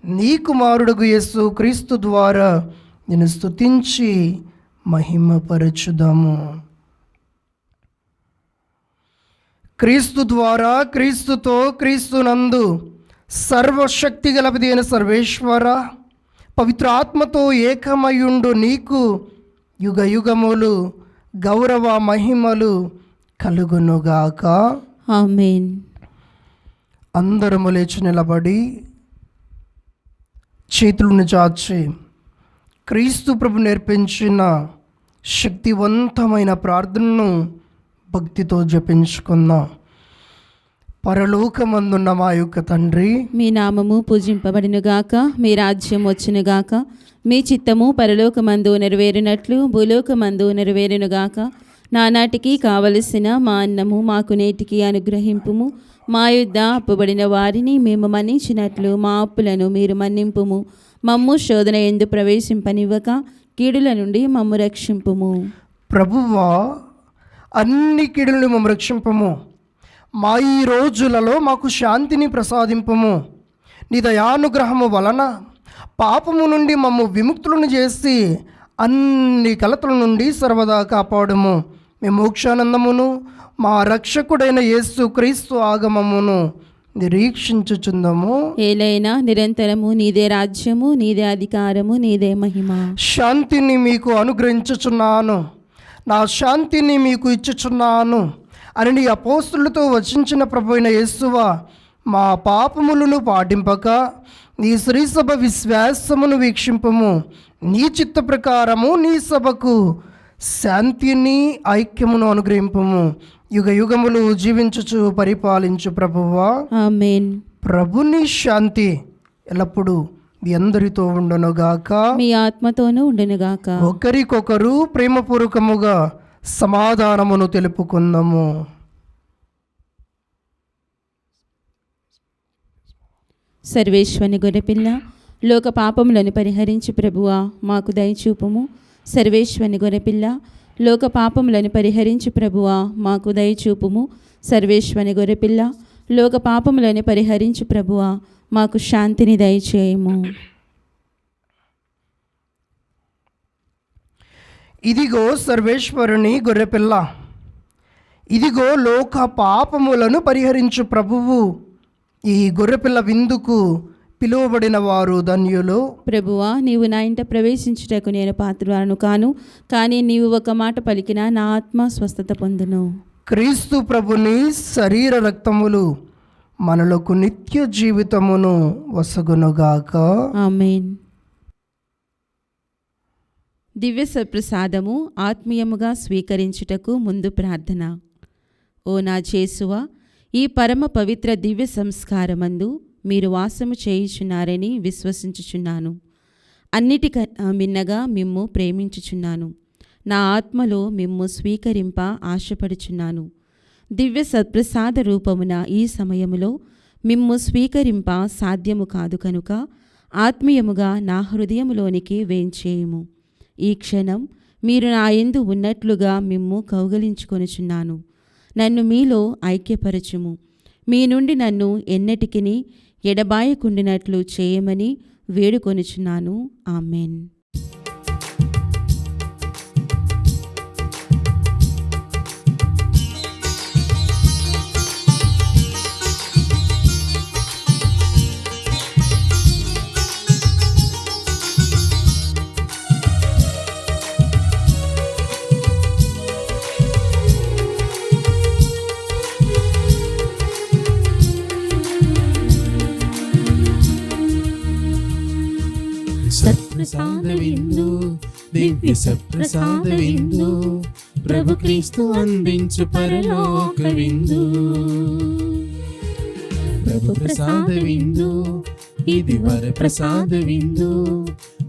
నీ కుమారుడుగు యేసు క్రీస్తు ద్వారా నిన్ను స్తుతించి మహిమపరచుదాము. క్రీస్తు ద్వారా, క్రీస్తుతో, క్రీస్తునందు సర్వశక్తి గలపదైన సర్వేశ్వర, పవిత్ర ఆత్మతో ఏకమయుండు నీకు యుగ యుగములు గౌరవ మహిమలు కలుగునుగాక.
ఆమేన్.
అందరము లేచి నిలబడి చేతులను చాచి క్రీస్తు ప్రభు నేర్పించిన శక్తివంతమైన ప్రార్థనను భక్తితో జపించుకుందాం. పరలోకమందున్న మా యొక్క తండ్రి,
మీ నామము పూజింపబడినగాక, మీ రాజ్యం వచ్చునుగాక, మీ చిత్తము పరలోకమందు నెరవేరినట్లు భూలోకమందు నెరవేరునుగాక. నానాటికి కావలసిన మా అన్నము మాకు నేటికి అనుగ్రహింపుము. మా యుద్ధ అప్పుబడిన వారిని మేము మన్నించినట్లు మా అప్పులను మీరు మన్నింపుము. మమ్ము శోధన యందు ప్రవేశింపనివ్వక కీడుల నుండి మమ్ము రక్షింపుము.
ప్రభువా, అన్ని కీడులను మమ్ము రక్షింపము. మా ఈ రోజులలో మాకు శాంతిని ప్రసాదింపము. నీ దయానుగ్రహము వలన పాపము నుండి మమ్ము విముక్తులను చేసి అన్ని కలతల నుండి సర్వదా కాపాడుము. మేము మోక్షానందమును మా రక్షకుడైన యేసు క్రీస్తు ఆగమమును నిరీక్షించుచుందము.
ఏలైనా నిరంతరము నీదే రాజ్యము, నీదే అధికారము, నీదే మహిమ.
శాంతిని మీకు అనుగ్రహించుచున్నాను, నా శాంతిని మీకు ఇచ్చుచున్నాను అని నీ అపోస్తులతో వచించిన ప్రభువైన యేసువా, మా పాపములను పాటింపక నీ శ్రీసభ విశ్వాసమును వీక్షింపము. నీ చిత్త ప్రకారము నీ సభకు శాంతిని ఐక్యమును అనుగ్రహింపము. యుగ యుగములు జీవించుచు పరిపాలించు ప్రభువా.
ఆమేన్.
ప్రభుని శాంతి ఎల్లప్పుడూ మీ అందరితో ఉండునుగాక,
మీ ఆత్మతోనూ ఉండునుగాక.
ఒకరికొకరు ప్రేమపూర్వకముగా సమాధానమును తెలుపుకుందాము.
సర్వేశ్వని గొర్రెపిల్ల, లోక పాపములను పరిహరించి ప్రభువా మాకు దయచూపుము. సర్వేశ్వని గొర్రెపిల్ల, లోక పాపములను పరిహరించి ప్రభువా మాకు దయచూపుము. సర్వేశ్వని గొర్రెపిల్ల, లోక పాపములను పరిహరించి ప్రభువా మాకు శాంతిని దయచేయము.
ఇదిగో సర్వేశ్వరుని గొర్రెపిల్ల, ఇదిగో లోక పాపములను పరిహరించు ప్రభువు. ఈ గొర్రెపిల్ల విందుకు పిలువబడిన వారు ధన్యులు.
ప్రభువా, నీవు నా ఇంట ప్రవేశించుటకు నేను పాత్రురాలను కాను, కానీ నీవు ఒక మాట పలికినా నా ఆత్మ స్వస్థత పొందును.
క్రీస్తు ప్రభుని శరీర రక్తములు మనలకు నిత్య జీవితమును వసగునుగాక.
ఆమేన్. దివ్య సప్రసాదము ఆత్మీయముగా స్వీకరించుటకు ముందు ప్రార్థన. ఓ నా యేసువా, ఈ పరమ పవిత్ర దివ్య సంస్కారమందు మీరు వాసము చేయుచున్నారని విశ్వసించుచున్నాను. అన్నిటికన్నా మిన్నగా మిమ్ము ప్రేమించుచున్నాను. నా ఆత్మలో మిమ్ము స్వీకరింప ఆశపడుచున్నాను. దివ్య సత్ప్రసాద రూపమున ఈ సమయములో మిమ్ము స్వీకరింప సాధ్యము కాదు కనుక ఆత్మీయముగా నా హృదయములోనికి వేంచేయుము. ఈ క్షణం మీరు నా యందు ఉన్నట్లుగా మిమ్ము కౌగలించుకొనుచున్నాను. నన్ను మీలో ఐక్యపరచుము. మీ నుండి నన్ను ఎన్నటికిని ఎడబాయకుండినట్లు చేయమని వేడుకొనుచున్నాను. ఆమెన్.
సత్ప్రసాద విందు, దివ్య సత్ప్రసాద విందు, ప్రభు క్రీస్తు అందించు పరలోక విందు. ప్రభు ప్రసాద విందు, ఇది వర ప్రసాద విందు,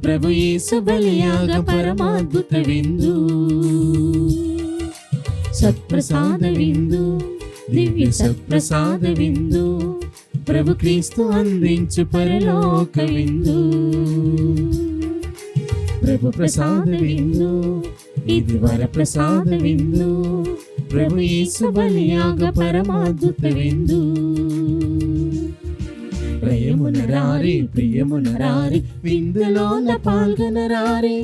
ప్రభు యేసు బలియాగ పరమాద్భుత విందు. సత్ప్రసాద విందు, దివ్య సత్ప్రసాద విందు, ప్రభు క్రీస్తు అందించు పరలోక విందు. ప్రభు ప్రసాద విందు, ఇది వర ప్రసాద విందు, ప్రభు యేసు బలియాగ పరమాద్భుత విందు. ప్రియమునరారే, ప్రియమునరారే, విందులోన పాల్గొనరారే.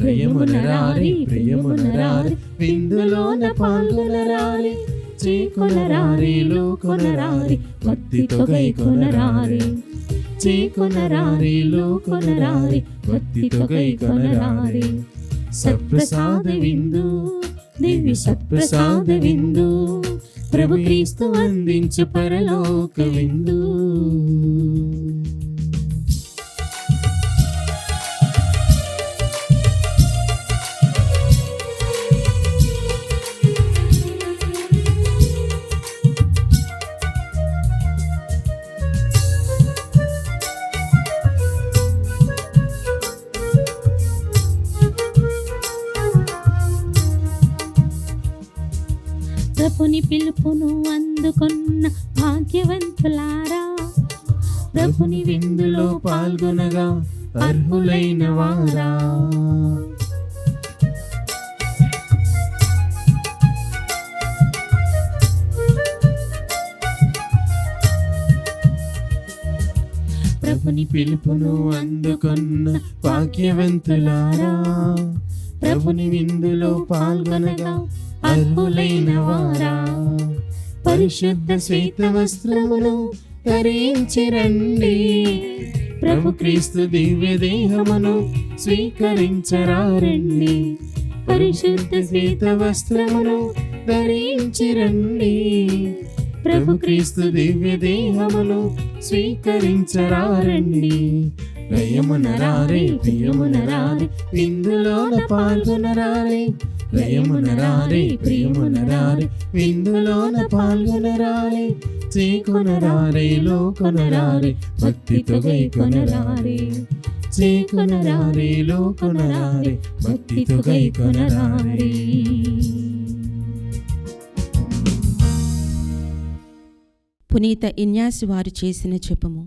ప్రియమునరారే, ప్రియమునరారే, విందులోన పాల్గొనరారే. చేకొనరారే, లోకొనరారే, భక్తితో గైకొనరారే. చేకొనరారే, లోకొనరారే, భక్తితో గైకొనరారే. సత్ప్రసాద విందు, దివ్య సత్ప్రసాద విందు, ప్రభు క్రీస్తు అందించు పరలోక విందు.
ప్రభుని పిలుపును అందుకున్న భాగ్యవంతులారా,
ప్రభుని విందులో పాల్గొనగా అర్హులైన వారా. ప్రభుని పిలుపును అందుకున్న భాగ్యవంతులారా, ప్రభుని విందులో పాల్గొనగా అర్హులైన వారా. పరిశుద్ధ శ్వేత వస్త్రమును ధరించి రండి, ప్రభు క్రీస్తు దివ్య దేహమును స్వీకరించరారండి. పరిశుద్ధ శ్వేత వస్త్రమును ధరించి రండి, ప్రభు క్రీస్తు దివ్య దేహమును స్వీకరించరారండి. ప్రియమునరారే, ప్రియమునరారే, విందులోన పాల్గొనరారే. ప్రియమునరారే, ప్రియమునరారే, విందులోన పాల్గొనరారే. చేకొనరారే, లోకొనరారే, భక్తితో గైకొనరారే. చేకొనరారే, లోకొనరారే, భక్తితో గైకొనరారే.
పునీత ఇన్యాసి వారు చేసిన జపము.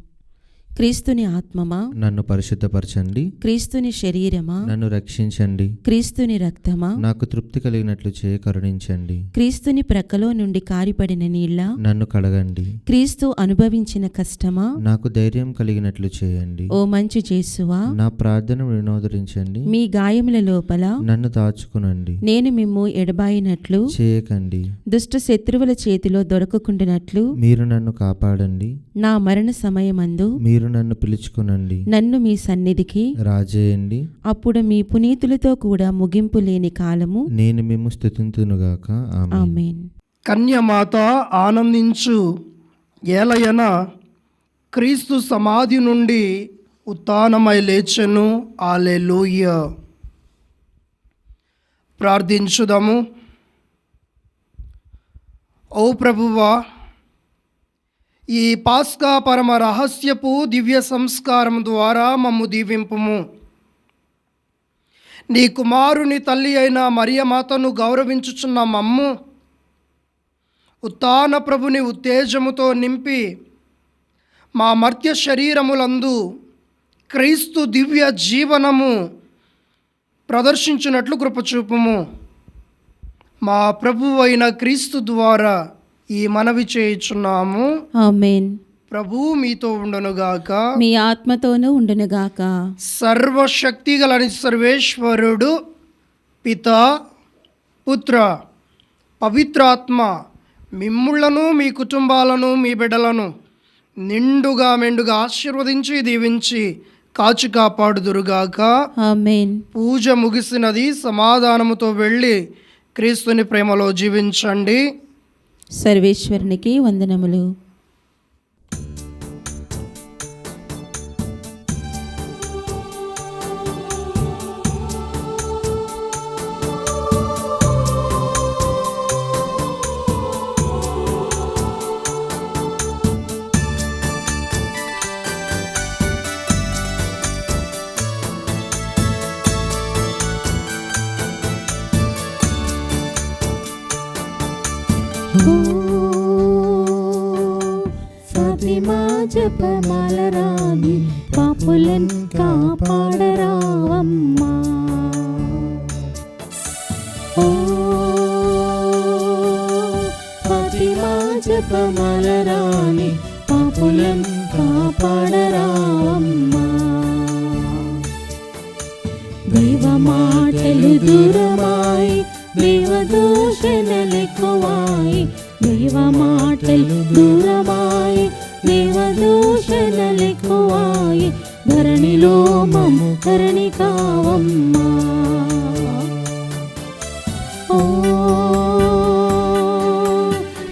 క్రీస్తుని ఆత్మమా,
నన్ను పరిశుద్ధపరచండి.
క్రీస్తుని శరీరమా,
నన్ను రక్షించండి.
క్రీస్తుని రక్తమా,
నాకు తృప్తి కలిగినట్లు చేయ కరుణించండి.
క్రీస్తుని ప్రక్కలో నుండి కారిపడిన నీళ్ళ,
నన్ను కడగండి.
క్రీస్తు అనుభవించిన కష్టమా,
నాకు ధైర్యం కలిగినట్లు చేయండి.
ఓ మంచి యేసువా,
నా ప్రార్థన వినోదరించండి.
మీ గాయముల లోపల
నన్ను దాచుకునండి.
నేను మిమ్ము ఎడబాయినట్లు,
చేయకండి.
దుష్ట శత్రువుల చేతిలో దొరకకుండానట్లు
మీరు నన్ను కాపాడండి.
నా మరణ సమయమందు
మీరు నన్ను పిలుచుకునండి.
నన్ను మీ సన్నిధికి
రాజేయండి.
అప్పుడు మీ పునీతులతో కూడా ముగింపు లేని కాలము.
నేను మేము స్తుతింతునుగాక. ఆమేన్.
ఆమేన్.
కన్యమాత ఆనందించు, ఏలయన క్రీస్తు సమాధి నుండి ఉత్థానమై లేచెను. హల్లెలూయా. ప్రార్థించుదాము. ఓ ప్రభువా, ఈ పాస్కా పరమ రహస్యపు దివ్య సంస్కారం ద్వారా మమ్ము దీవింపుము. నీ కుమారుని తల్లి అయిన మరియమాతను గౌరవించుచున్న మమ్ము ఉత్థాన ప్రభుని ఉత్తేజముతో నింపి మా మర్త్య శరీరములందు క్రీస్తు దివ్య జీవనము ప్రదర్శించినట్లు కృపచూపుము. మా ప్రభువు అయిన క్రీస్తు ద్వారా ఈ మనవి చేయుచున్నాము.
ఆమేన్.
ప్రభువు మీతో ఉండునుగాక.
మీ ఆత్మతోనూ ఉండునుగాక.
సర్వశక్తిగలని సర్వేశ్వరుడు పితా, పుత్ర, పవిత్రాత్మ మిమ్ములను మీ కుటుంబాలను మీ బిడ్డలను నిండుగా మెండుగా ఆశీర్వదించి దీవించి కాచి కాపాడుదురుగాక.
ఆమేన్.
పూజ ముగిసినది. సమాధానముతో వెళ్ళి క్రీస్తుని ప్రేమలో జీవించండి.
సర్వేశ్వరునికి వందనములు.
ఫాతిమా జపమాల రాణి, పాపులను కాపాడరావమ్మా. ఓ ఫాతిమా జపమాల రాణి, పాపులను కాపాడరావమ్మా. దైవ మాటలు దూరమాయి, దైవ దూషణలెక్కువాయి. దైవ మాటలు దూరమాయి, దైవ దూషణలెక్కువాయి. ధరణిలో మమ్ము కరుణి కావమ్మా. ఓ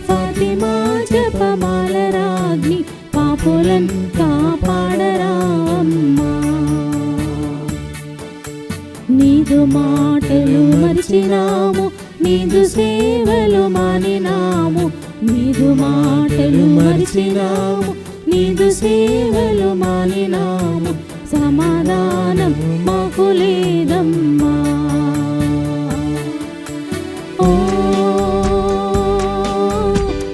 ఫాతిమా జపమాల రాజ్ఞి, పాపులను కాపాడరావమ్మా. నీదు మాటలు మరిచినాము, నీదు సేవలు మానినాము. నీదు మాటలు మరిచినాము, నీదు సేవలు మానినాము. సమాధానం మాకు లేదమ్మా. ఓ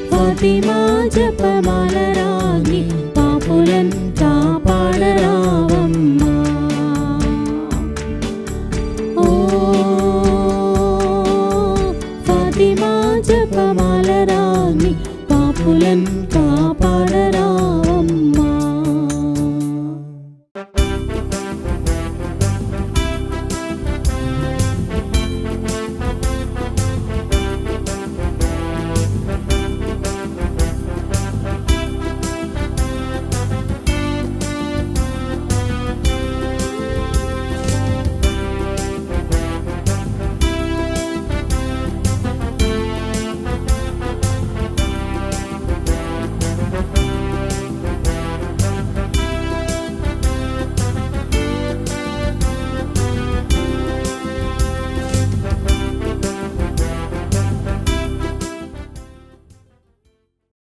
ఫాతిమా జపమాల రాణి, పాపులను కాపాడరావమ్మా. ఓ ఫాతిమా జపమాల రాణి, పాపులను కాపాడరావమ్మా.